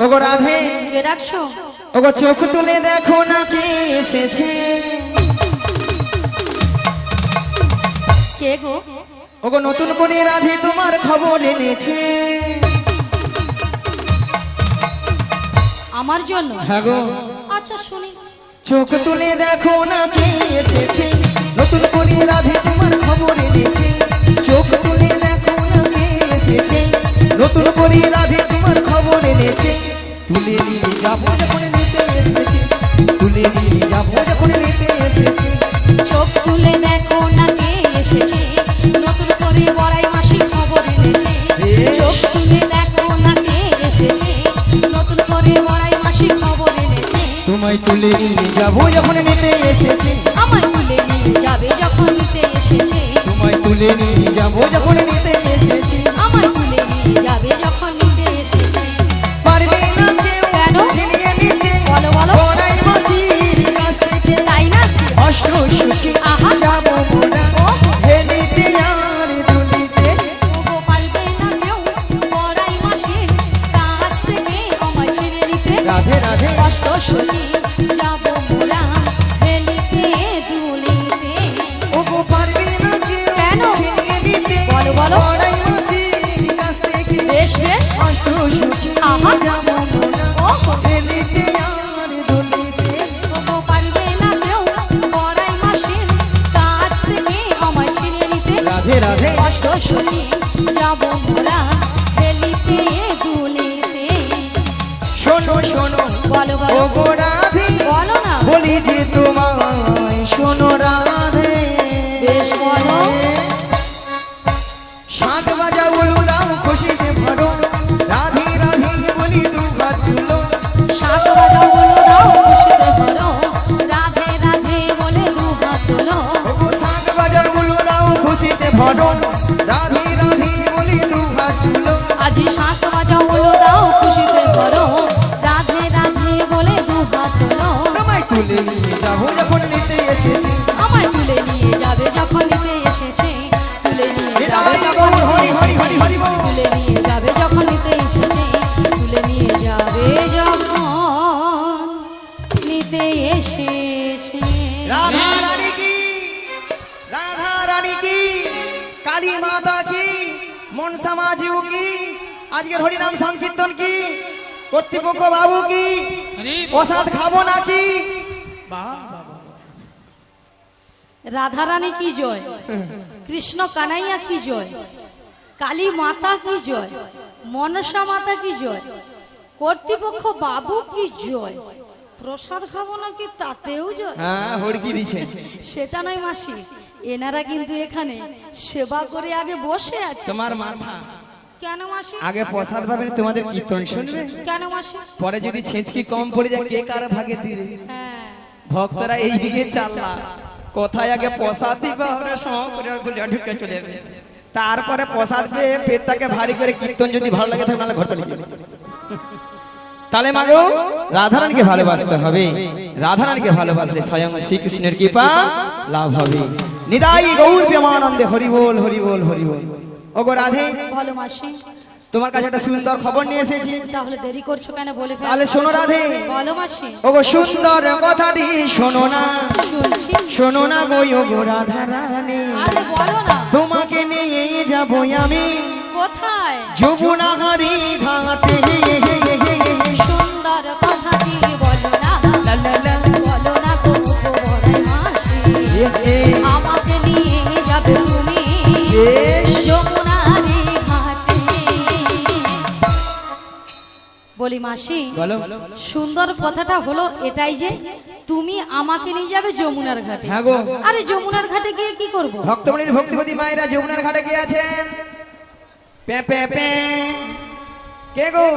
ওগো রাধে কে ডাকছো? ওগো চোখ তুলে দেখো না কে এসেছে। কে গো? ওগো নতুন করে রাধে তোমার খবর এনেছে। আমার জন্য? হ্যাঁ গো। আচ্ছা শুনি। চোখ তুলে দেখো না কে এসেছে, নতুন করে রাধে তোমার খবর এনেছে। চোখ তুলে দেখো না কে এসেছে, নতুন করে রাধে তোমার খবর এনেছে। তুলে নিয়ে যাবো যখন নিতে এসেছে, তুলে নিয়ে যাবো যখন নিতে এসেছে। চোখ তুলে দেখো না কে এসেছে, নতুন করে বড়াই মাসি খবর এনেছে। চোখ তুলে দেখো না কে এসেছে, নতুন করে বড়াই মাসি খবর এনেছে। তোমায় তুলে নিয়ে যাবো যখন নিতে এসেছে, আমায় তুলে নিয়ে যাবে যখন নিতে এসেছে। তোমায় তুলে নিয়ে যাবো যখন নিতে এসেছে। আমায় তুলে নিয়ে যাবে যখন নিতে এসেছে। পারবে না কেউ কেন? ছিনিয়ে নিতে বলো বলো। বড়াই মাসির কাছ থেকে তাই না? অষ্ট সুখী আহা। যাবো মোরা ও হেলিতে আর দুলিতে। ওগো পারবে না কেউ বড়াই মাসির কাছ থেকে আমায় ছিনিয়ে নিতে। রাধে রাধে কষ্ট শুনি যাব মোরা হেলিতে দুলিতে। ওগো পারবে না কেউ কেন? ছিনিয়ে নিতে বলো বলো। বড়াই মাসির কাছ থেকে বেশ বেশ। অষ্ট সুখী আহা। যাবো মোরা ওহো। হেলিতে আর দুলিতে। ওগো পারবে না কেউ বড়াই মাসির কাছ থেকে আমায় ছিনিয়ে নিতে। রাধে রাধে কষ্ট শুনি যাব মোরা হেলিতে দুলিতে। শোনো শোনো বলো বলো। ওগো রাধে বলো না। বলি যে তোমায় শোনো রাধে। বেশ বলো। শাঁখ বাজাও উলু দাও খুশিতে ভরো, রাধে রাধে বলি দু হাত তুলো। শাঁখ বাজাও উলু দাও খুশিতে ভরো, রাধে রাধে বলে দু হাত তোলো। ওগো শাঁখ বাজাও উলু দাও খুশিতে ভরো, রাধে রাধে বলি দু হাত তুলো। আজি শাঁখ বাজাও উলু দাও খুশিতে ভরো, রাধে রাধে বলে দু হাত তোলো। তোমায় তুলে নিয়ে যাবো যখন নিতে এসেছি, আমায় তুলে নিয়ে যাবে যখন নিতে এসেছে। তুলে নিয়ে যাবে হৃদয় যখন গৌর হরি হরি নিতে হরি হরি এসেছে। বল। তুলে নিয়ে যাবে যখন নিতে এসেছে। তুলে নিয়ে যাবে যখন নিতে এসেছে। রাধা রানী কি, রাধা রানী কি, কালী মাতা কি, মনসা মাঝিও কি, আজকে হরিনাম সংকীর্তন কি, কর্তৃপক্ষ বাবু কি, প্রসাদ খাবো নাকি? রাধারানী কি জয়, কৃষ্ণ কানাইয়া কি জয়, কালী মাতা কি জয়, মনসা মাতা কি জয়, কর্তৃপক্ষ বাবু কি জয়। প্রসাদ খাবো নাকি তাতেও জয়। হ্যাঁ হড়কি দিছে। সেটা নয় মাসি, এনারা কিন্তু এখানে সেবা করে আগে বসে আছে। তোমার মাথা কেন মাসি? আগে প্রসাদ পাবেন, তোমাদের কীর্তন শুনবে, কেন মাসি? পরে যদি ছেঁচকি কম পড়ে যায় কে কার ভাগে দিবে। হ্যাঁ ভক্তরা এই দিকে চাল্লা, কোথায় আগে প্রসাদ দিবা ওরা সব করে ঢুকে চলে যাবে। তারপরে প্রসাদ পেয়ে পেটটাকে ভারী করে কীর্তন যদি ভালো লাগে তাহলে নাহলে ঘরটা লিখে দেবে। তাহলে মাগো রাধারানীকে ভালোবাসতে হবে, রাধারানীকে ভালোবাসলে স্বয়ং শ্রীকৃষ্ণের কৃপা লাভ হবে। নিতাই গৌর প্রেমানন্দে হরি বল হরি বল হরি বল। ওগো রাধে বলো মাসি। তোমার কাছে একটা সুন্দর খবর নিয়ে এসেছি, তাহলে দেরি করছো কেন বলে ফেলো। তাহলে শোনো রাধে। বলো মাসি। ওগো সুন্দর কথাটি শোনো না, শুনছি। শোনো না গো ওগো রাধারানী, আরে বলো না। তোমাকে নিয়ে যাবো আমি কোথায়? যমুনাহারি ঘাটে। সুন্দর কথাটি বলো না, লা লা লা। বলো না গো বড়াই মাসি। এ এ। আমাকে নিয়ে যাবে তুমি বেশ। যমুনারি ঘাটে। বলি মাসি, বলো। সুন্দর কথাটা হলো এটাই যে তুমি আমাকে নিয়ে যাবে যমুনার ঘাটে। হ্যাঁ গো। আরে যমুনার ঘাটে গিয়ে কি করব? ভক্তমণির ভক্তিপতি মায়েরা যমুনার ঘাটে কে আছেন? পে পে পে। কে গো?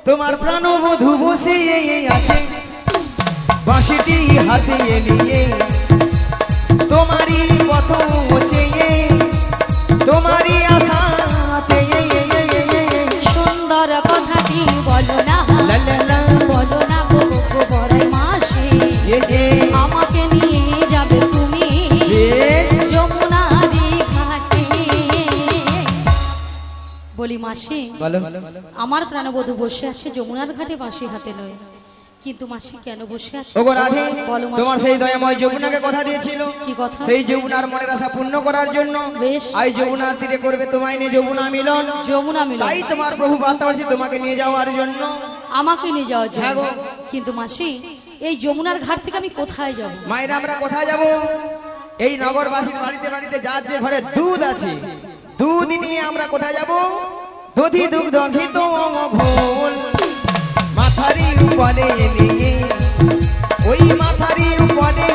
তোমার প্রাণবধূ বসে আছে বাঁশিটি হাতে নিয়ে, তোমারই পথ চেয়ে, তোমারই আশাতে। সুন্দর কথাটি বলো না, লা লা লা। বলো না গো বড়াই মাসি। এ এ। আমাকে নিয়ে যাবে তুমি বেশ। যমুনারি ঘাটে। বলি মাসি বলো। আমার প্রাণবধূ বসে আছে যমুনার ঘাটে বাঁশি হাতে নয়, কিন্তু মাসি কেন বসে আছে? ওগো রাধে, বলো মাসি। তোমার সেই দয়াময় যমুনাকে কথা দিয়েছিল, কি কথা? সেই যমুনার মনের আশা পূর্ণ করার জন্য বেশ। আই যমুনার তীরে করবে তোমায় নিয়ে যমুনা মিলন। যমুনা মিলন। তাই তোমার প্রভু বার্তা পাঠাচ্ছি তোমাকে নিয়ে যাওয়ার জন্য। আমাকে নিয়ে যাওয়ার হ্যাঁ জন্য। গো। কিন্তু মাসি এই যমুনার ঘাট থেকে আমি কোথায় যাব? মায়েরা আমরা কোথায় যাব? এই নগরবাসীর বাড়িতে বাড়িতে যার যে ঘরে দুধ আছে, দুধ নিয়ে আমরা কোথায় যাব? দধি দুগ্ধ ঘিত ঘোল মাথারি উপরে নিয়ে, ওই মাথারি উপরে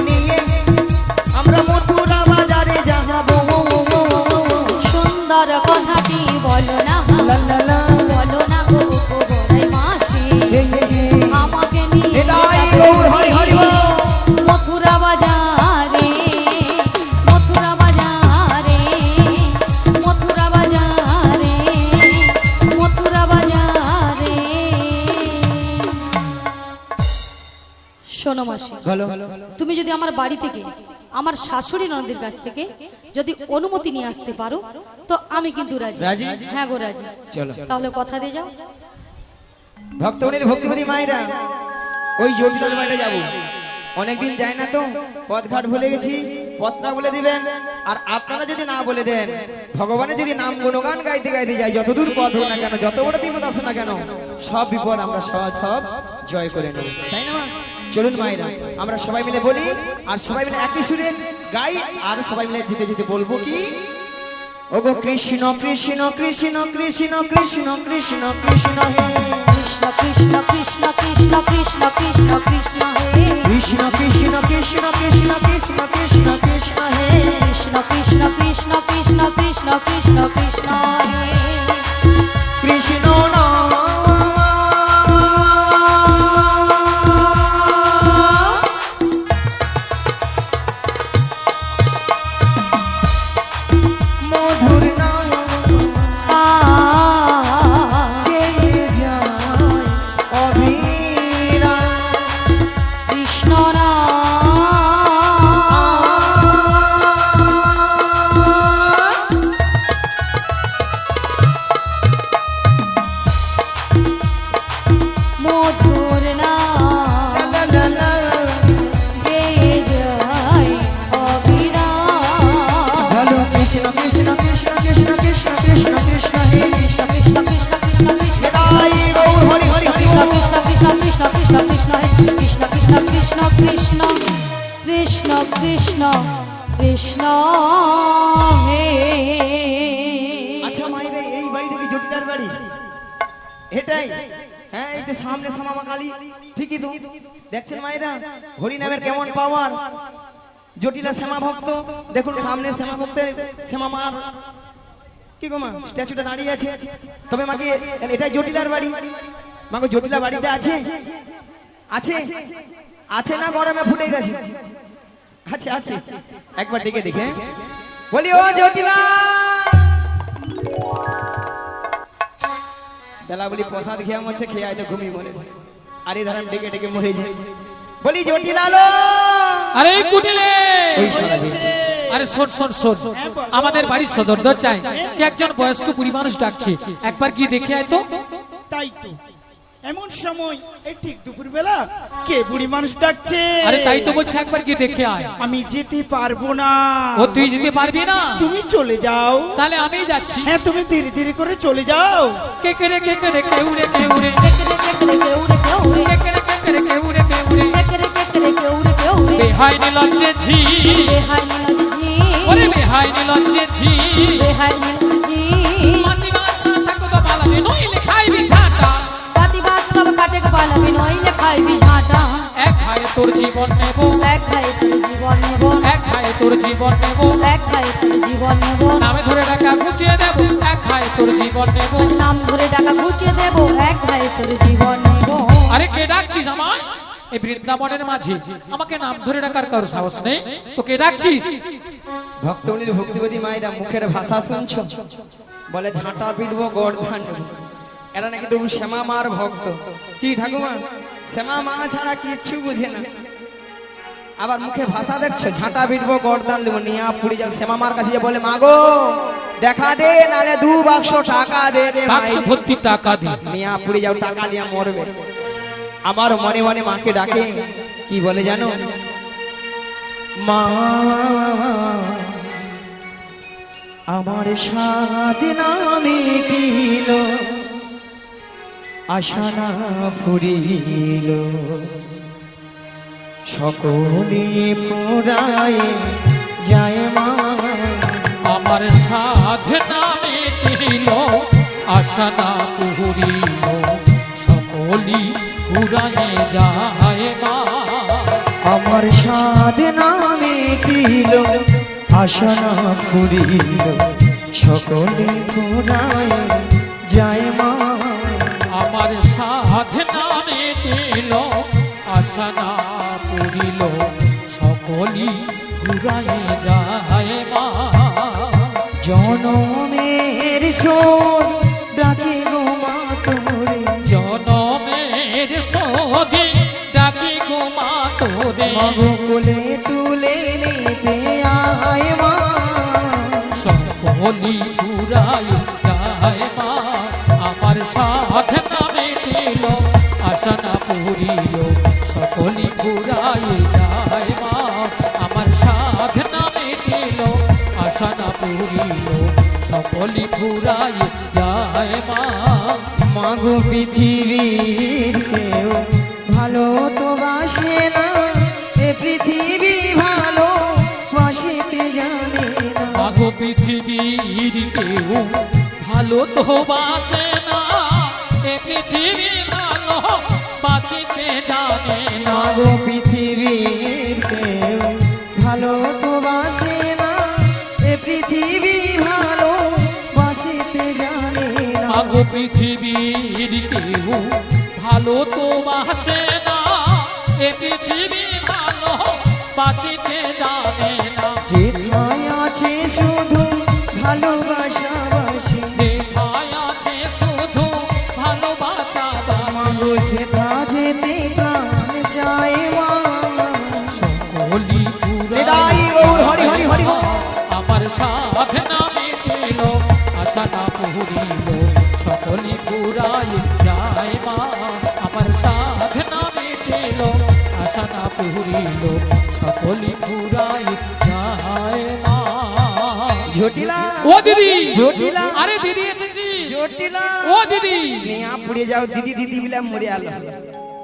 নিয়ে আমরা মথুরা বাজারে যাব। সুন্দর কথাটি বলো না, লা লা লা। বলো না গো বড়াই মাসি, আমাকে নিয়ে এটাই যাবে গৌর হরি হরি বল। মথুরা বাজারে, মথুরা বাজারে, মথুরা বাজারে, মথুরা বাজারে। শোনো মাসি, বলো। তুমি যদি আমার বাড়ি থেকে, আমার শাশুড়ি ননদের কাছ থেকে যদি অনুমতি নিয়ে আসতে পারো তো আমি কিন্তু রাজি। রাজি? হ্যাঁ গো রাজি। চলো। তাহলে কথা দিয়ে যাও। ভক্তমণির ভক্তিপতি মায়েরা, ওই জটিলের বাড়িতে যাব। অনেকদিন যায় না তো, পথঘাট ভুলে গেছি, পথটা বলে দিবেন। আর আপনারা যদি না বলে দেন, ভগবানের যদি নাম গুণগান গাইতে গাইতে যাই, যতদূর পথ হোক না কেন, যত বড় বিপদ আসে না কেন, সব বিপদ আমরা সব জয় করে নেব, তাই না? চলুন মায়েরা, আমরা সবাই মিলে বলি, আর সবাই মিলে একই সুরে গাই, আর সবাই মিলে যেতে যেতে বলবো কি, ওগো কৃষ্ণ কৃষ্ণ কৃষ্ণ কৃষ্ণ কৃষ্ণ কৃষ্ণ কৃষ্ণ হে, কৃষ্ণ কৃষ্ণ কৃষ্ণ কৃষ্ণ কৃষ্ণ কৃষ্ণ হে, কৃষ্ণ কৃষ্ণ কৃষ্ণ কৃষ্ণ কৃষ্ণ কৃষ্ণ কৃষ্ণ হে, কৃষ্ণ কৃষ্ণ কৃষ্ণ কৃষ্ণ কৃষ্ণ কৃষ্ণ কৃষ্ণ হে। কৃষ্ণ নাম মধুর নাম কে যায় অবিরাম, কৃষ্ণ নাম মধুর নাম লা লা লা লা। গেয়ে যায় অবিরাম। হ্যালো কৃষ্ণ কৃষ্ণ কৃষ্ণ কৃষ্ণ কৃষ্ণ কৃষ্ণ কৃষ্ণ হে, কৃষ্ণ কৃষ্ণ কৃষ্ণ কৃষ্ণ কৃষ্ণ তাই গৌর হরি হরি হরি কৃষ্ণ বল। কৃষ্ণ কৃষ্ণ কৃষ্ণ কৃষ্ণ কৃষ্ণ হে, কৃষ্ণ কৃষ্ণ কৃষ্ণ কৃষ্ণ কৃষ্ণ কৃষ্ণ কৃষ্ণ হে। আচ্ছা মায়েরা, এই বাড়িটা কি জটিলার বাড়ি? এটাই? হ্যাঁ, এই যে সামনে শ্যামা কালী, ঠিকই তো। দেখছেন মায়েরা, হরি নামের কেমন পাওয়ার। জটিলা শ্যামা ভক্ত, দেখুন সামনে শ্যামা ভক্তের শ্যামা মার কি গো মা স্ট্যাচুটা দাঁড়িয়ে আছে। তবে মাকে এটাই জটিলার বাড়ি। মাকে জটিলা বাড়িতে আছে? আছে আছে না গরমে ফুটে গেছে? আছে আছে, একবার ডেকে দেখে বলি, ও জটিলা। বেলা বলি প্রসাদ খেয়ে মরছে, খেয়ে হয়তো ঘুমিয়ে মরে, আর এই ধারাম ডেকে ডেকে মরে যায়। বলি জটিলা লো। আরে এই কুটিলে, ওই শালা বেঁচে। আরে শোন শোন শোন, আমাদের বাড়ির সদর দরজায় কে একজন বয়স্ক বুড়ি মানুষ ডাকছে, একবার গিয়ে দেখে আয় তো। তাই তো, এমন সময় এই ঠিক দুপুর বেলা কে বুড়ি মানুষ ডাকছে? আরে তাই তো বলছে, একবার গিয়ে দেখে আয়। আমি যেতে পারবো না। ও তুই যেতে পারবি না? তুমি চলে যাও। তাহলে আমি যাচ্ছি। হ্যাঁ, তুমি ধীরে ধীরে করে চলে যাও। কে কে রে কে কে রে কেউ রে কেউ রে, কেকরে কেকরে কেউরে কেউরে, কে কে রে কেউ রে কেউ রে, কেকরে কেকরে কেউরে কেউরে, বেহাই নিলজ্জে ঝি, বেহাই নিলজ্জি, ওরে বেহাই নিলজ্জে ঝি, বেহাই নিলজ্জি। মাছি গাছ থাকো তো পালাবি, নইলে খাইবি ঝাঁটা। প্রতিবাদ সব কাটে পালাবি, নইলে খাইবি ঝাঁটা। এক খায়ে তোর জীবন নেব, এক খাই তোর জীবন নেব, এক খায়ে তোর জীবন নেব, এক খাই তোর জীবন নেব, নামে ধরে টাকা গুছিয়ে দেব, এক খায়ে তোর জীবন নেব। নাম ধরে টাকা ঘুচিয়ে দেব, এক খাই তোর জীবন নেব। আরে কে ডাকছিস আমায়? এই বৃন্দাবনের মাঝে আমাকে নাম ধরে ডাকার কারো সাহস নেই, তো কে ডাকছিস? ভক্তমণির ভক্তিপতি মায়েরা মুখের ভাষা শুনছো, বলে ঝাঁটা পিটবো গর্ধান নেবো। এরা নাকি তবু শ্যামা মার ভক্ত। কি ঠাকুমা, শ্যামা মা ছাড়া কিচ্ছু বুঝে না। আবার মুখে ভাষা দেখছো, ঝাঁটা পিটবো গর্দান নেবো, নিয়া পুড়ে যাও। শ্যামা মার কাছে যে বলে, মা গো দেখা দে নালে 2 বাক্স টাকা দে রে বাক্স মাইরি। ভর্তি টাকা দি। মিয়া পুড়ে যাও টাকা নিয়ে মরবে। আমার মনে মনে মাকে ডাকে, কি বলে জানো? মা আমার সাথে নামে কিল আশা না ফুরিল, সকলে পুরায় যায় মা। আমার সাধনা মেটিল আশা না পুরিল, সকলি পুরায়ে যায় মা। আমার সাধে নামে কিল আশা না ফুরিল, সকলে পুরায় যায় মা। আমার সাধনা মেটিল আশা না পুরিল, সকলি পুরায়ে যায় মা। জনমের সোর ডাকে গো মা তোরে, জনমের সধি ডাকি গো মা তোরে, মাগো কোলে তুলে নিতে আয় মা। সকলি পুরাই যায় মা। আমার সাধনা মেটিল আশা না পুরিল, সকলি পুরাই যায় মা। আমার সাধনা মেটিল আশা না পুরিল, সকলি পুরাই যায় মা। মাগো পৃথিবীর কেউ ভালো তো বাসে না, এ পৃথিবী ভালো বাসিতে জানে না। মাগো পৃথিবীর কেউ ভালো তো বাঁচে না, এ পৃথিবী ভালো বাঁচিতে জানে না। মাগো পৃথিবীর কেউ ভালো তো বাসে না, এ পৃথিবী ভালো বাসিতে জানে না। মাগো পৃথিবীর কেউ ভালো তো বাঁচে না, এ পৃথিবী ভালো বাঁচিতে জানে না। যেথায় আছে শুধু ভালোবাসা বাসি, যেথায় আছে শুধু ভালোবাসা বাসি, মাগো সেথা যেতে প্রাণ চায় মা। সকলি বিদায় গৌর হরি হরি হরি হরি। আমার সাধনা মেটিল আশা না পুরিল, সকলি পুরাই যায় মা। আমার সাধনা মেটিল আশা না পুরিল, সকলি পুরাই যায় মা। ঝটিলা ও দিদি, জটিলা। আরে দিদি এসেছি। জটিলা ও দিদি, মিয়া পুড়ে যাও দিদি দিদি বলে মরে আলো।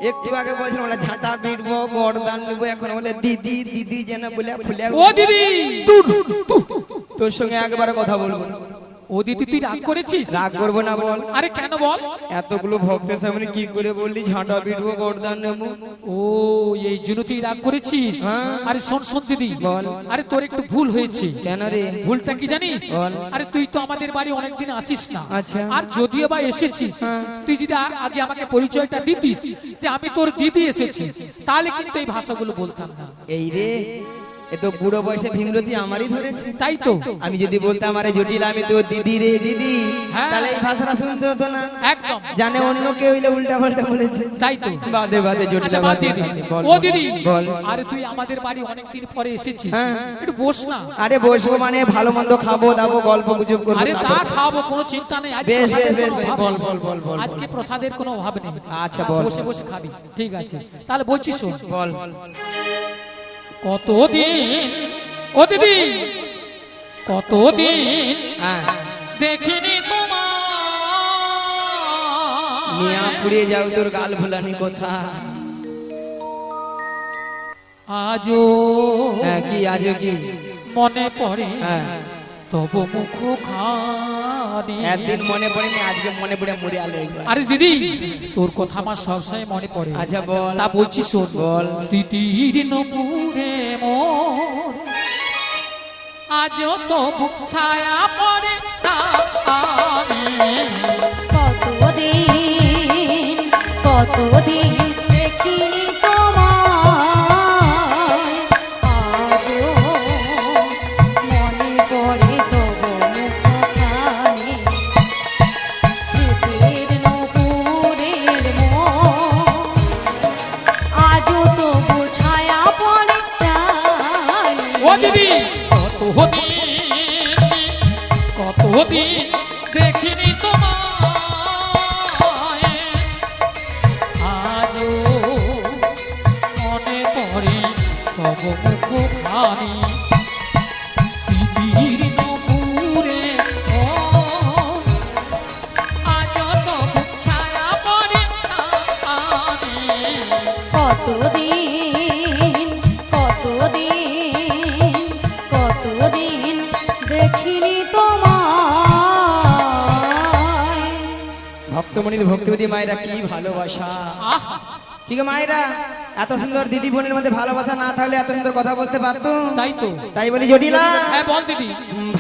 একটু আগে বলছিল বলে ঝাঁটা পিটবো গড়দান নেবো, এখন বলে দিদি দিদি যেন বলে ফুলে। ও দিদি, তোর সঙ্গে একবার কথা বলবো। ও দিদি তুই রাগ করেছিস? রাগ করবো না বল। আরে কেন বল? এতগুলো ভক্তের সামনে কি করে বললি ঝাঁটা পিটবো গড়দান নেবো? ও এই জন্য তুই রাগ করেছিস? হ্যাঁ। আরে শোন শোন দিদি, বল। আরে তোর একটু ভুল হয়েছে। কেন রে? ভুলটা কি জানিস? বল। আরে তুই তো আমাদের বাড়ি অনেকদিন আসিস না। আচ্ছা। আর যদিও বা এসেছিস, হ্যাঁ। তুই যদি আগে আমাকে পরিচয়টা দিতিস যে আমি তোর দিদি এসেছি, তাহলে কিন্তু এই ভাষাগুলো বলতাম না। এই রে, এ তো বুড়ো বয়সে ভীমরতি আমারই ধরেছে। তাই তো, আমি যদি বলতাম আরে জটিল আমি তো দিদি রে দিদি, হ্যাঁ। তাহলে এই ভাষাটা শুনতে হতো না। একদম জানে অন্য কেউ হইলে উল্টা পাল্টা বলেছে। তাই তো। বাদে বাদে আচ্ছা, জটিলা বাদ বাদে। দিয়ে দে। বল, ও বল, দিদি, বল। আরে তুই আমাদের বাড়ি অনেকদিন পরে এসেছিস, হ্যাঁ। একটু বস না। আরে বসবো মানে ভালো মন্দ খাবো দাবো গল্প গুজব করবো। আরে তা খাবো, কোনো চিন্তা নেই। আজকে বেশ, প্রসাদের বেশ, কোনো বেশ, অভাব বল, নেই। বল, বল, বল, আজকে প্রসাদের কোনো অভাব নেই। আচ্ছা, বল, বসে বল। বসে খাবি, ঠিক আছে? তাহলে বলছি শোন। বল। কতদিন, ও দিদি, কতদিন হ্যাঁ, দেখিনি তোমার, মিয়া পুড়িয়ে যাও তোর গাল ভুলানি কথা। আজও হ্যাঁ, কি আজ কি? মনে পড়ে হ্যাঁ, তবু মুখ খানি। একদিন মনে পড়েনি, আজকে মনে পড়ে মরে আলো। আরে দিদি, তোর কথা আমার সবসময় মনে পড়ে। আচ্ছা বল। তা বলছি শোন। বল। স্মৃতির নপুরে মোর আজও তো মুখ ছায়া পড়ে কতদিন কতদিন দেখিনি তোমায়, আজও মনে পড়ে তবু মুখখানি। স্মৃতির নপুরের মোর আজও তবু ছায়া পড়ে প্রাণে। ও দিদি, কতদিন কতদিন কতদিন কতদিন দেখিনি তোমায়। ভক্তমণির ভক্তিবতী মায়েরা কি ভালোবাসা। কি গো মায়েরা, এত সুন্দর দিদি বোনের মধ্যে ভালোবাসা না থাকলে এত সুন্দর কথা বলতে পারতো? তাই তো। তাই বলি জটিলা, হ্যাঁ বল দিদি।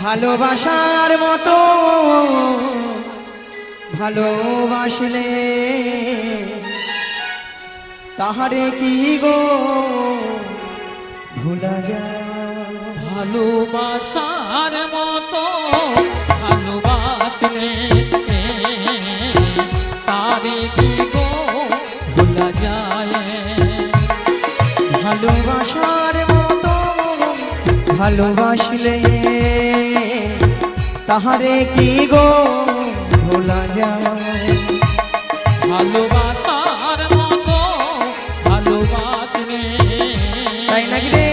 ভালোবাসার মতো ভালোবাসলে তাহারে কি গো ভোলা যায়। ভালোবাসার মতো ভালোবাসলে তারে কি গো ভোলা যায়। ভালোবাসার মতো ভালোবাসলে তাহারে কি গো ভোলা যায়। ভালোবাসার মতো ভালোবাসলে তাই নাকি রে?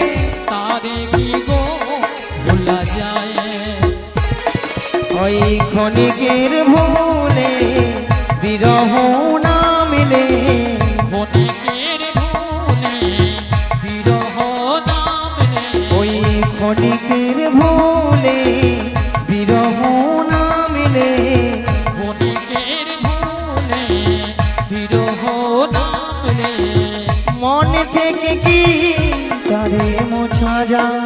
তারে কি গো ভোলা যায়। ওই ক্ষণিকের ভুলে বিরহ না মিলে, ক্ষণিকের ভুলে বিরহ নামলে, ওই ক্ষণিকের ভুলে বিরহ না মিলে, ক্ষণিকের ভুলে বিরহ নামলে, মন থেকে কি তারে মোছা যায়।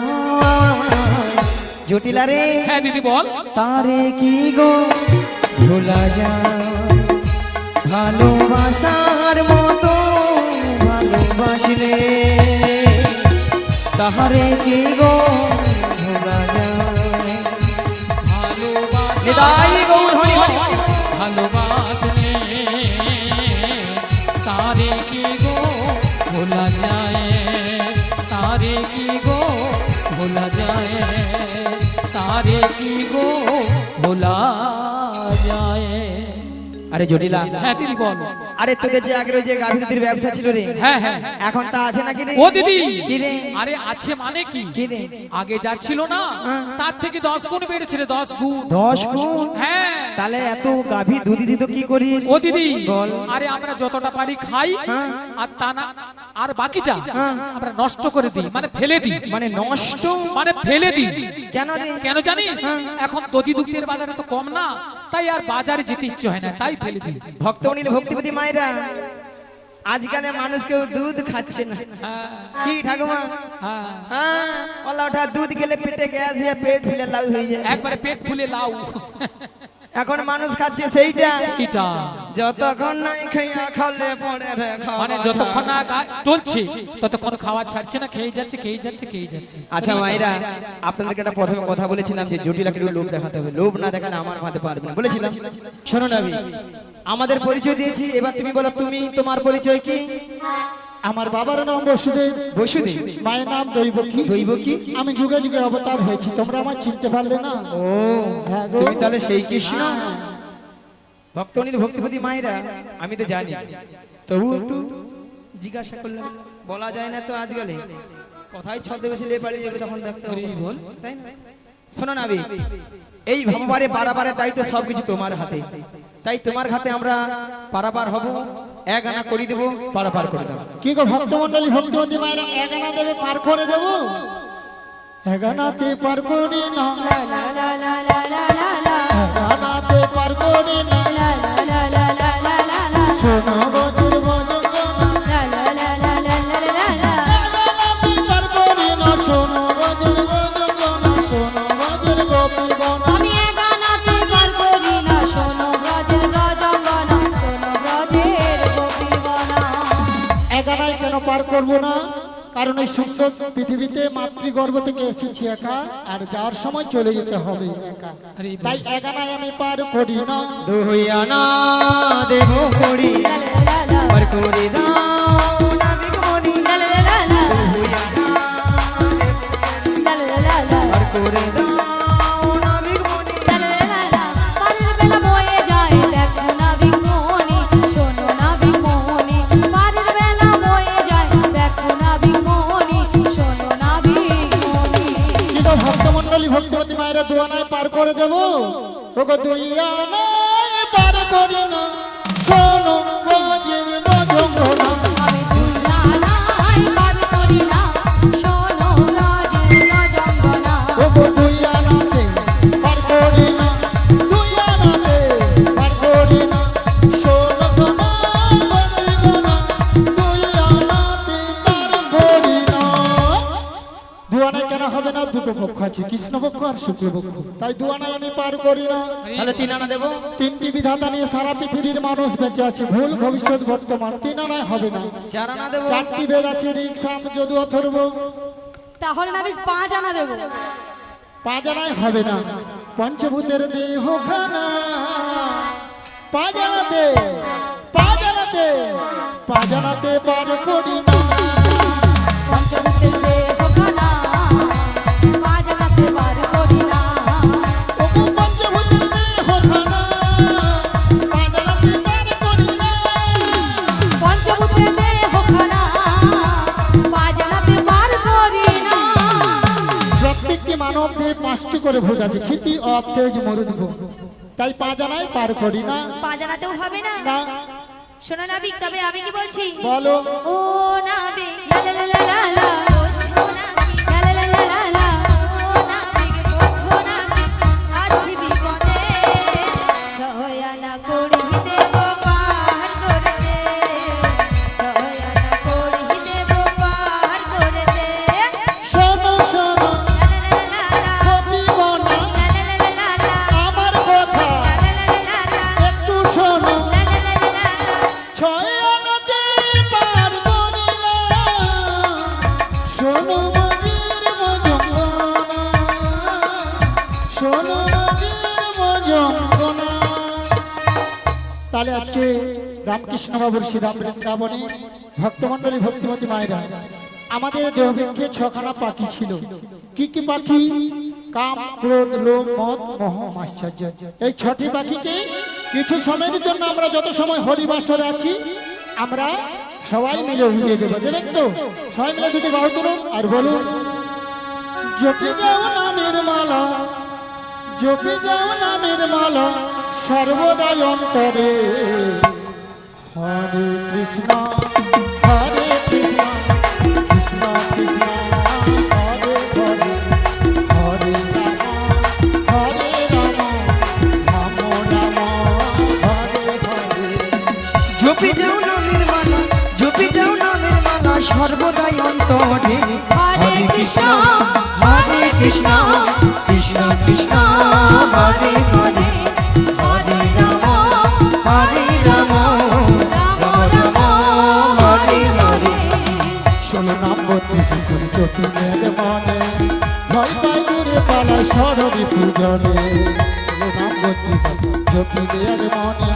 জটিলা রে, হ্যাঁ দিদি বল। তারে কি গো ভোলা যায়। ভালোবাসার মতো ভালোবাসলে তাহারে কি গো ভোলা যায়। নিতাই গৌর হরি হরি হরি। ভালোবাসলে তারে কি গো ভোলা যায়। তারে কি গো ভোলা যায়। তারে কি গো ভোলা যায়। আরে জটিলা, হ্যাঁ দিদি বল। আরে তোদের যে আগের ওই যে গাভী দুধের ব্যবসা ছিল রে, হ্যাঁ হ্যাঁ এখন তা আছে নাকি রে? ও দিদি, কি রে? আরে আছে মানে কি? কি রে? আগে যা ছিল না তার থেকে 10 গুণ বেড়েছিল, 10 গুণ। 10 গুণ? হ্যাঁ। তাহলে এত গাভী দুধ দিত কি করিস? ও দিদি, বল। আরে আমরা যতটা পারি খাই, হ্যাঁ। আর তা না আর বাকিটা হ্যাঁ। আমরা নষ্ট করে দিই, মানে ফেলে দিই। মানে নষ্ট? মানে ফেলে দিই। কেন রে? কেন জানিস? এখন দধি দুগ্ধের বাজারে তো কম না, তাই আর বাজারে যেতে ইচ্ছে হয় না, তাই ফেলে দিই। ভক্তমণির ভক্তিপতি মায়েরা, আজকালে মানুষ কেউ দুধ খাচ্ছে না। হ্যাঁ, কি ঠাকুমা? হ্যাঁ। হ্যাঁ, বলা ওঠা দুধ খেলে পেটে গ্যাস হয়ে পেট ফুলে লাল হয়ে যায়। একবারে পেট ফুলে লাউ। এখন মানুষ খাচ্ছে সেইটা, এটা যতক্ষণ নাই খাইয়া খালে পড়ে রে খাওয়া মানে যতক্ষণ না চলছে ততক্ষণ খাওয়া ছাড়ছে না, খেয়ে যাচ্ছে খেয়ে যাচ্ছে খেয়ে যাচ্ছে। আচ্ছা মায়েরা, আপনাদেরকে একটা প্রথমে কথা বলেছিলাম যে জটিলাকে একটু লোভ দেখাতে হবে, লোভ না দেখালে আমার মাঝে পারবে না বলেছিলাম। শোনো না, আমাদের পরিচয় দিয়েছি, এবার তুমি বলো তুমি তোমার পরিচয় কি? আমার বাবার নাম বসুদেব, বসুদেব। মায়ের নাম দৈবকী। দৈবকী? আমি যুগে যুগে অবতার হয়েছি, তোমরা আমার চিনতে পারলে না। ও, হ্যাঁ গো। তুমি তাহলে সেই কৃষ্ণ। ভক্তমণির ভক্তিপতি মায়েরা, আমি তো জানি, তবু একটু জিজ্ঞাসা করলাম, বলা যায় না তো আজকালে কথাই ছদ্মবেশে লে পালিয়ে যাবে, তখন দেখতে হবে। হরি বল। তাই না? শোনো না বি, এই ভগবানে বারাবারে দায়িত্ব সবকিছু তোমার হাতে, তাই তোমার হাতে আমরা পারাপার হব, এক আনা করি দেবো, পারাপার করে দেবো। কি গো ভক্তমন্ডলী, ভক্তিমতী মায়েরা, এগানা দেবে পার করে দেবো? এগানাতে পার করি না, লা লা লা লা লা লা লা লা। এগানাতে পার করি না। লা লা লা লা লা লা লা লা। শোনো বজুর বজনা, লা লা লা লা লা লা লা লা। এগানাতে পার করি না। শোনো বজুর বজনা, শোনো বজুর গোপী বনা। আমি এগানাতে পার করি না, শোনো ব্রজের ব্রজঙ্গনা, শোনো ব্রজের গোপীবনা। এগানায় কেন পার করবো না? কারণ এই সুন্দর পৃথিবীতে মাতৃগর্ভ থেকে এসেছি একা, আর যাওয়ার সময় চলে যেতে হবে একা, তাই এগানায় আমি পার করি না। দুই আনা দেব করি, লা লা লা লা। পার করে দাও না বিগমণি। লা লা লা লা। দুই আনা লা লা লা লা। পার করে দাও না বিগমণি। লা লা লা লা। পারের বেলা বয়ে যায় দেখো না বিমোহনী, শোনো না বিমোহনী। পারের বেলা বয়ে যায় দেখো না বিমোহনী, শোনো না বিমোহনী। কিন্তু ভক্তমন্ডলী ভক্তিমতী মায়েরা দুয়ানায় পার করে দেবো? ওগো দুই আনায় পার করি না, শোনো বজের বজনা। আমি দুই আনা আছে কৃষ্ণপক্ষ আর শুক্লপক্ষ, তাই দু আনায় আমি পার করি না। তাহলে 3 আনা দেবো। তিনটি বিধাতা নিয়ে সারা পৃথিবীর মানুষ বেঁচে আছে, ভুল ভবিষ্যৎ বর্তমান, 3 আনায় হবে না। 4 আনা দেবো। 4টি বেদ আছে, ঋক সাম যদু অথর্ব। তাহলে নাবিক 5 আনা দেবো। 5 আনায় হবে না। পঞ্চভূতের দেহ খানা 5 আনাতে 5 আনাতে 5 আনাতে পার করি না। পঞ্চভূতের দেহ খানা 5 আনাতে পার করি না। ওগো পঞ্চভূতের দেহ খানা 5 আনাতে পার করি না। পঞ্চভূতের দেহ খানা 5 আনাতে পার করি না। প্রত্যেকটি মানব দেহে 5টি করে ভূত আছে, ক্ষিতি অপ তেজ মরুদ্ভ, তাই 5 আনায় পার করি না। 5 আনাতেও হবে না। না, শোনো নাবিক, তবে আমি কি বলছি? বলো। ও নাবিক লা লা লা লা লা, ও নাবিক লা লা লা লা লা, ও নাবিক বোঝো নাবিক আছি বিপদে, ছয় আনা করি দেব পার করে দে, ছয় আনা করি দেব পার করে দে। শোনো শোনো লা লা লা লা লা, কবিব না লা লা লা লা লা, আমার কথা, লা লা লা লা লা, একটু শোনো। লা লা লা লা লা। 6 আনাতে পার করি না। শোনো মাঝির মজঙ্গনা, শোনো মাঝির মজঙ্গনা। তাহলে আজকে রামকৃষ্ণ বাবুর শ্রীরাম বৃন্দাবনে ভক্তমণ্ডলী ভক্তিমতী মায়েরা আমাদের দেহবৃক্ষে 6খানা পাখি ছিল। কি কি পাখি? কাম, ক্রোধ, লোভ, মদ, মোহ, আশ্চর্য। এই 6টি পাখিকে কিছু সময়ের জন্য আমরা যত সময় হরিবাসরে আছি আমরা সবাই মিলে উড়িয়ে দেবো। দেবেন তো? সবাই মিলে দুটি বাহু তুলুন আর বলুন, জপি যাও নামের মালা, জপি যাও নামের মালা সর্বদাই অন্তরে। হরে কৃষ্ণ হরে কৃষ্ণ কৃষ্ণ কৃষ্ণ হরে হরে, হরে রাম হরে রাম রাম রাম হরে হরে। জপি যাও নামের মালা, জপি যাও নামের মালা সর্বদাই অন্তরে। হরে কৃষ্ণ হরে কৃষ্ণ কৃষ্ণ কৃষ্ণ হরে হরে, হরে রাম হরে রাম রাম রাম হরে হরে। শোনো নাম বলতে শুধু চোখে মনে, ভয় পাই দূরে পালা সরবি পূজনে। শোনো নাম বলতে চোখে মনে,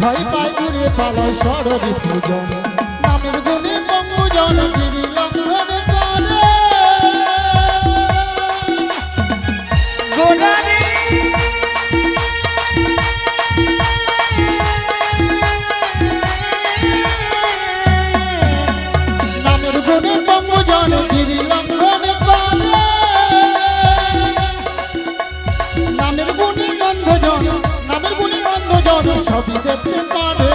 ভয় পাই দূরে পালা সরবি পূজনে। নামের গুণে পূজন গিরি লঙ্ঘন করে। গোড়ারে নামের গুণে পূজন গিরি লঙ্ঘন করে। নামের গুণে গন্ধজন, নামের গুণে গন্ধজন সবই দেখতে পারে।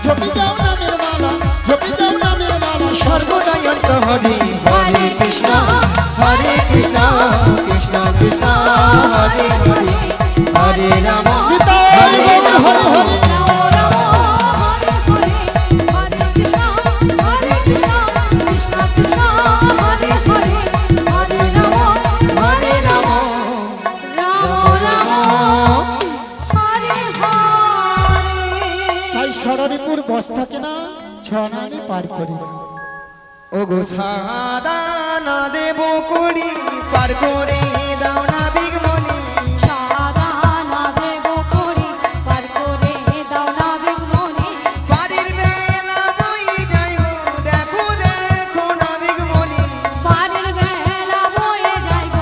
জপি যাও নামের মালা, জপি যাও নামের মালা সর্বদাই অন্তরে। হরে কৃষ্ণ হরে কৃষ্ণ কৃষ্ণ কৃষ্ণ হরে হরে, হরে রাম হরে রাম রাম রাম হরে হরে, হরে কৃষ্ণ হরে কৃষ্ণ কৃষ্ণ কৃষ্ণ হরে হরে, হরে রাম হরে রাম রাম রাম হরে হরে। তাই সররিপুর বস্তাকে না 6 আনা আমি পার করি না। ও গো সাদা না দেব করি পার করে দাও না বিগমনি। সাদা না দেব করি পার করে দাও না বিঘ্মনে। বাড়ির বেলা বই যাইব দেখো দেখো না বিগমনি। পারের বেলা বয়ে যাইব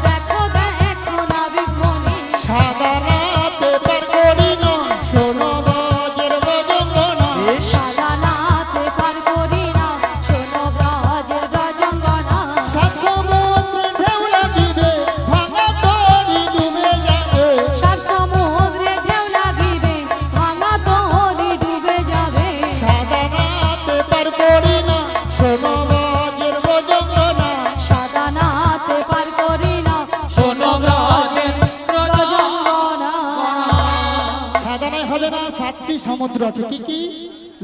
দেখো দেখো না বিঘ্মনে। সাদা রাতে পার করি না, শোনো বাজের বজঙ্গনা। সাদা নাতে পার করি না, শোনো ব্রজের রজঙ্গনা। সাত সমুদ্রে ঢেউ লাগিবে, ভাঙা তরি ডুবে যাবে। সব সমুদ্রে ঢেউ লাগিবে, ভাঙা তরি ডুবে যাবে। সাদা রাতে পার করি না, শোনো বাজের বজঙ্গনা। সাদা নাতে পার করি না, শোনো ব্রজের রজঙ্গনা। সাধারণ হবে না, 7টি সমুদ্র আছে। কি কি?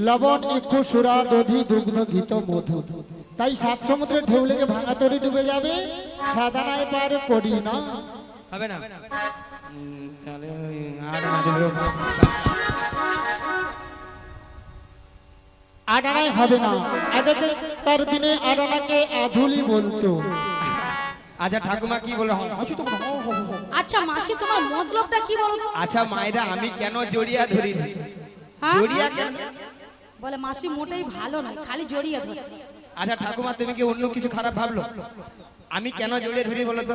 লবণ, ইক্ষু, সুরা, দধি, দুগ্ধ, ঘৃত, মধু। তাই সাত সমুদ্রের ঢেউ লেগে ভাঙা তরি ডুবে যাবে, সাধানায় পার করি না। হবে না তাহলে ওই আডানা দেবো। আডানায় হবে না, আগেকার দিনে আডানাকে আধুলি বলতো। আচ্ছা ঠাকুমা কি বলে? আচ্ছা মাসি তোমার মতলবটা কি বলো তো? আচ্ছা মায়েরা আমি কেন জড়িয়া ধরি? হ্যাঁ? জড়িয়া কেন? বলে মাসি মোটেই ভালো না, খালি জড়িয়ে ধরে। আচ্ছা ঠাকুমা তুমি কি অন্য কিছু খারাপ ভাবলো? আমি কেন জড়িয়ে ধরি বলো তো?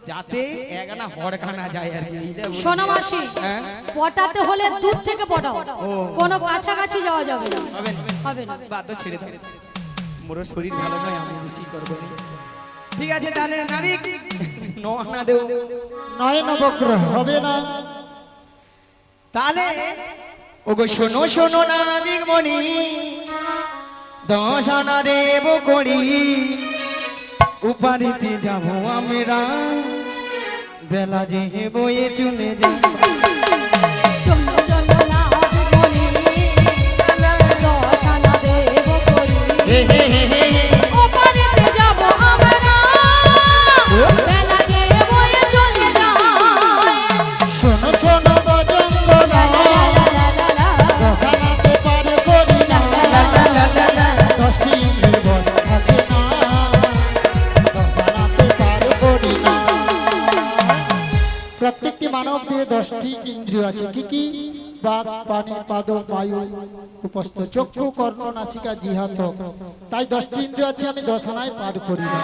যাতে এগানা হড়খানা যায় আর কি। এইটা বলি। শোনো মাসি, হ্যাঁ? পটাতে হলে দূর থেকে পটাও, কোনো কাছাকাছি যাওয়া যাবে না। হবে না? হবে না। বাদ দাও, ছেড়ে দাও, মোর শরীর ভালো নয়, আমি বেশি করবো না। ঠিক আছে তাহলে নাবিক না দেব। নয় নবগ্রহ হবে না। তাহলে ওগো শোনো শোনো নাবিক মনি, 10 আনা দেব করি, উপাধিতে যাবো আমরা, বেলা যে বয়ে চলে যায়। শোনো শোনো না বলি, 10 আনা দেব করি, হে হে হে হে হে। ওপারেতে যাব আমরা, বেলা যে বয়ে চলে যায়। শোনো শোনো বজঙ্গনা, দশানাতে পার করি না। 10টি ইন্দ্রের বশ থাকে না, দশানাতে পার করি না। প্রত্যেকটি মানব দেহে 10টি ইন্দ্রিয় আছে। কি কি? বাক, পানি, পাদ, বায়ু, উপস্থ, চক্ষু, কর্ণ, নাসিকা, জিহ্বা, ত্বক। তাই 10টি ইন্দ্রিয় আছে, আমি দশানায় পার করি না।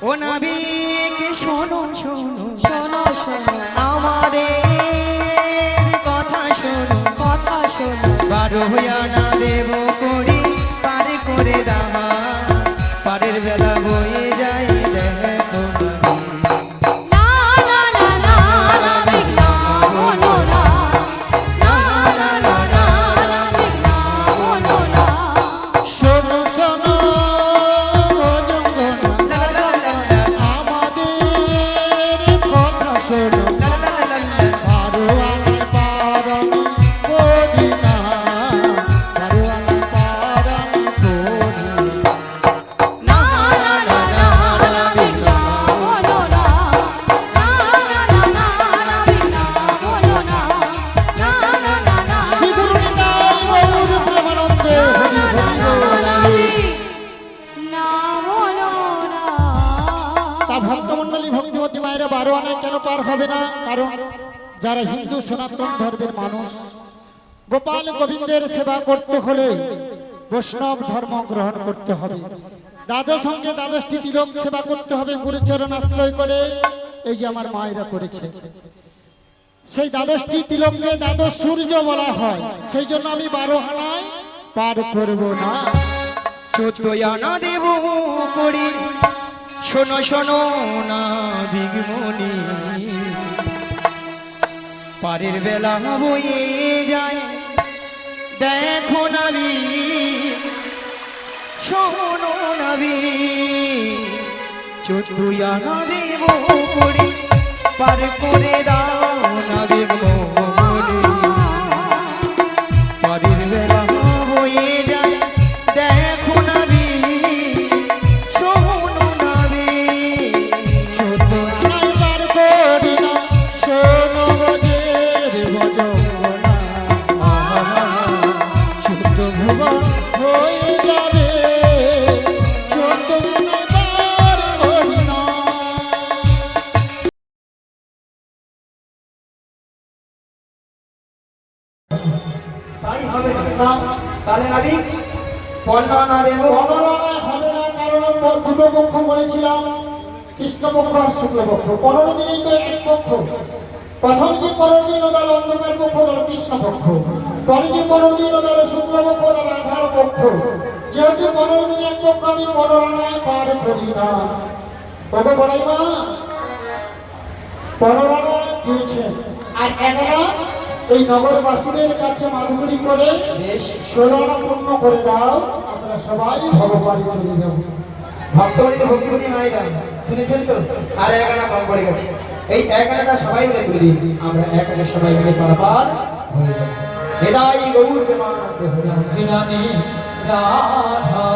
ও নাবিক শোনো শোনো শোনো শোনো আমাদের কথা শোনো, কথা শোনো, 12 আনা দেব করি, পার করে দামা, পারের বেলা বয়ে যায় দেখো না না না না নাবিক না বলো না, না না না না নাবিক না বলো না। শোনো শোনো বজঙ্গনা, আমাদের কথা শোনো। 12 আনায় পার আমি করি না, 12 আনায় পার আমি করি না। না না না না নাবিক না বলো না, না না না না নাবিক না বলো না, না না না না সিঁদুর নিতাই গৌর প্রেমানন্দে হরি হরি বল। না বলো না। তা ভক্তমণ্ডলী ভক্তিমতী মায়েরা 12 আনায় কেন পার হবে না? কারণ যারা হিন্দু সনাতন ধর্মের মানুষ, গোপাল গোবিন্দের সেবা করতে হলে বৈষ্ণব ধর্ম গ্রহণ করতে হবে। দ্বাদশ সঙ্গে 12টি তিলক সেবা করতে হবে গুরুচরণ আশ্রয় করে। এই যে আমার মায়েরা করেছে, সেই 12টি তিলককে দ্বাদশ সূর্য বলা হয়। সেই জন্য আমি 12 আনায় পার করব না। 14 আনা দেব করি, শোনো শোনো নাবিক মনি, পারের বেলা বয়ে যায় দেখো নাবি, শোনো নাবি, 14 আনা দেব করি, পার করে দাও নাবিক মনি, পারের বেলা বয়ে যায় দেখো নাবি, শোনো নাবি। 14 আনায় পার করি না, শোনো বজের বজঙ্গনা। 14 ভুবন হয়ে যাবে, 14 আনায় পার করি না। তাই হবে না। না, তাহলে নাবিক 15 আনা দেব। 15 আনায় হবে না, কারণ আমরা দুটো পক্ষ বলেছিলাম, কৃষ্ণপক্ষ আর শুক্লপক্ষ। 15 দিনেই তো এক পক্ষ। প্রথম যে 15 দিন ওটা অন্ধকার পক্ষ হলো কৃষ্ণপক্ষ, পরে যে 15 দিন ওটা শুক্লপক্ষ হলো রাধার পক্ষ। যেহেতু 15 দিন এক পক্ষ, আমি 15 আনায় পার করি না। ওটা বড়াই মা 15 আনা দিয়েছে, আর 11 এই নগরবাসীদের কাছে মাধুরী করে বেশ 16 আনা পূর্ণ করে দাও, আমরা সবাই ভগবানে চলে যাবো। ভক্তমণি ভক্তিপতি মায়েরা শুনেছেন তো? আর 1 আনা কম পড়ে গেছে, এই 1 আনাটা সবাই মিলে তুলে দিন, আমরা 1 আনা সবাই মিলে পারাপার হয়ে যাব। এটাই গৌর প্রেমানন্দে হরি। জানি রাধা